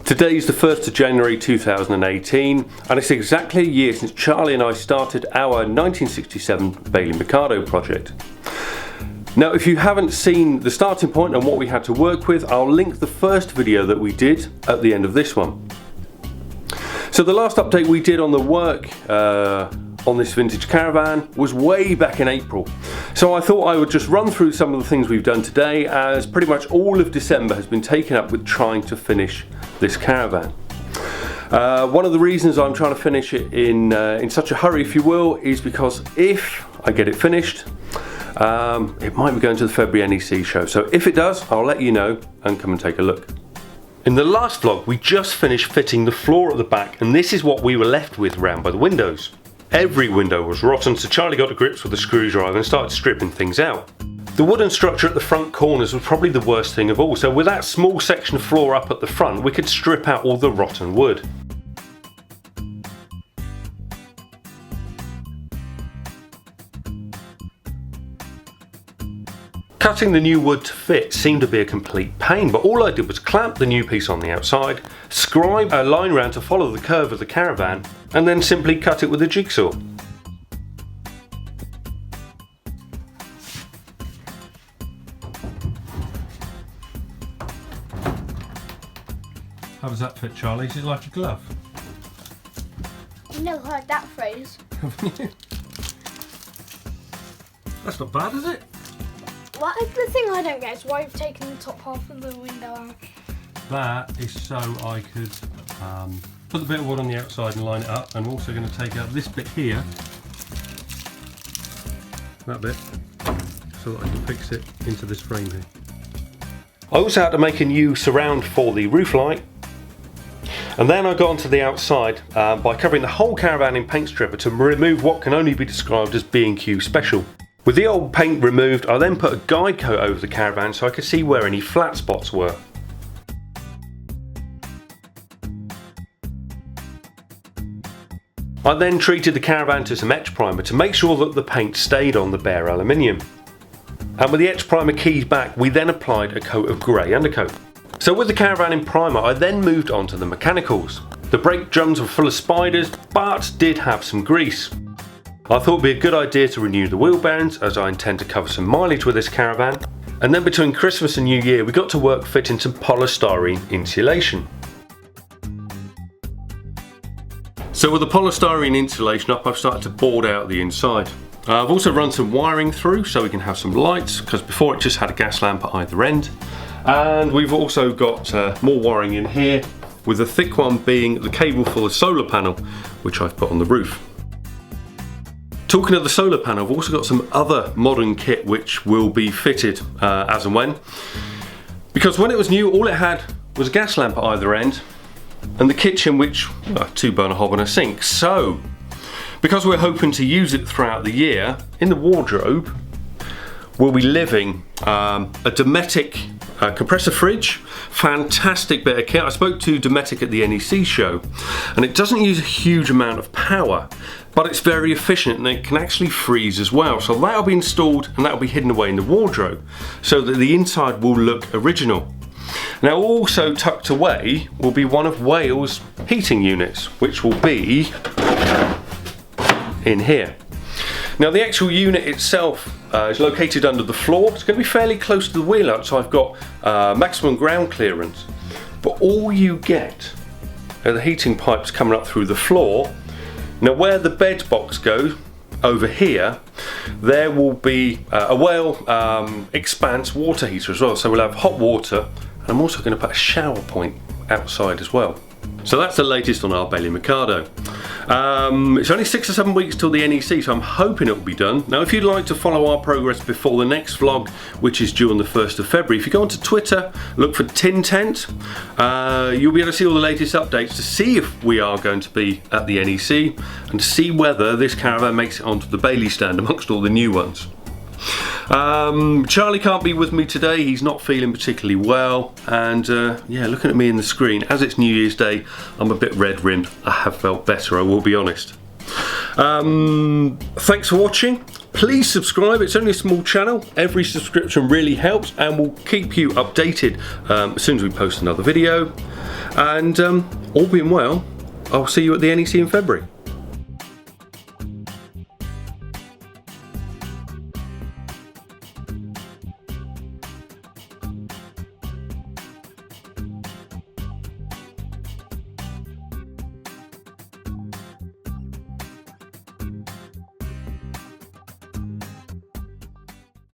Today is the 1st of January 2018 and it's exactly a year since Charlie and I started our 1967 Bailey Mikado project. Now if you haven't seen the starting point and what we had to work with, I'll link the first video that we did at the end of this one. So the last update we did on the work on this vintage Caravan was way back in April. So I thought I would just run through some of the things we've done today, as pretty much all of December has been taken up with trying to finish this Caravan. One of the reasons I'm trying to finish it in such a hurry, if you will, is because if I get it finished, it might be going to the February NEC show. So if it does, I'll let you know and come and take a look. In the last vlog, we just finished fitting the floor at the back, and this is what we were left with round by the windows. Every window was rotten, so Charlie got to grips with a screwdriver and started stripping things out. The wooden structure at the front corners was probably the worst thing of all, so with that small section of floor up at the front, we could strip out all the rotten wood. Cutting the new wood to fit seemed to be a complete pain, but all I did was clamp the new piece on the outside, scribe a line round to follow the curve of the Caravan, and then simply cut it with a jigsaw. How does that fit, Charlie? Is it like a glove? I've never heard that phrase. Haven't you? That's not bad, is it? What is the thing I don't get is why you've taken the top half of the window out. That is so I could put the bit of wood on the outside and line it up. I'm also going to take out this bit here, that bit, so that I can fix it into this frame here. I also had to make a new surround for the roof light, and then I got onto the outside by covering the whole Caravan in paint stripper to remove what can only be described as B&Q special. With the old paint removed, I then put a guide coat over the Caravan so I could see where any flat spots were. I then treated the Caravan to some etch primer to make sure that the paint stayed on the bare aluminium. And with the etch primer keyed back, we then applied a coat of grey undercoat. So with the Caravan in primer, I then moved on to the mechanicals. The brake drums were full of spiders, but did have some grease. I thought it would be a good idea to renew the wheel bearings, as I intend to cover some mileage with this Caravan. And then between Christmas and New Year, we got to work fitting some polystyrene insulation. So with the polystyrene insulation up, I've started to board out the inside. I've also run some wiring through so we can have some lights, because before it just had a gas lamp at either end. And we've also got more wiring in here, with the thick one being the cable for the solar panel, which I've put on the roof. Talking of the solar panel, I've also got some other modern kit which will be fitted as and when. Because when it was new, all it had was a gas lamp at either end, and the kitchen, which, 2-burner hob and a sink. So, because we're hoping to use it throughout the year, in the wardrobe, we'll be living a Dometic compressor fridge. Fantastic bit of kit. I spoke to Dometic at the NEC show, and it doesn't use a huge amount of power, but it's very efficient and it can actually freeze as well. So that'll be installed and that'll be hidden away in the wardrobe so that the inside will look original. Now also tucked away will be one of Wales' heating units, which will be in here. Now the actual unit itself is located under the floor. It's going to be fairly close to the wheel out, so I've got maximum ground clearance. But all you get are the heating pipes coming up through the floor. Now where the bed box goes, over here, there will be a Whale Expanse water heater as well. So we'll have hot water, and I'm also going to put a shower point outside as well. So that's the latest on our Bailey Mikado. It's only 6 or 7 weeks till the NEC, so I'm hoping it will be done. Now if you'd like to follow our progress before the next vlog, which is due on the 1st of February, if you go onto Twitter, look for Tin Tent, you'll be able to see all the latest updates to see if we are going to be at the NEC and to see whether this Caravan makes it onto the Bailey stand amongst all the new ones. Charlie can't be with me today, he's not feeling particularly well, and yeah, looking at me in the screen, as it's New Year's Day, I'm a bit red-rimmed. I have felt better, I will be honest. Thanks for watching. Please subscribe, it's only a small channel. Every subscription really helps and will keep you updated as soon as we post another video. And all being well, I'll see you at the NEC in February.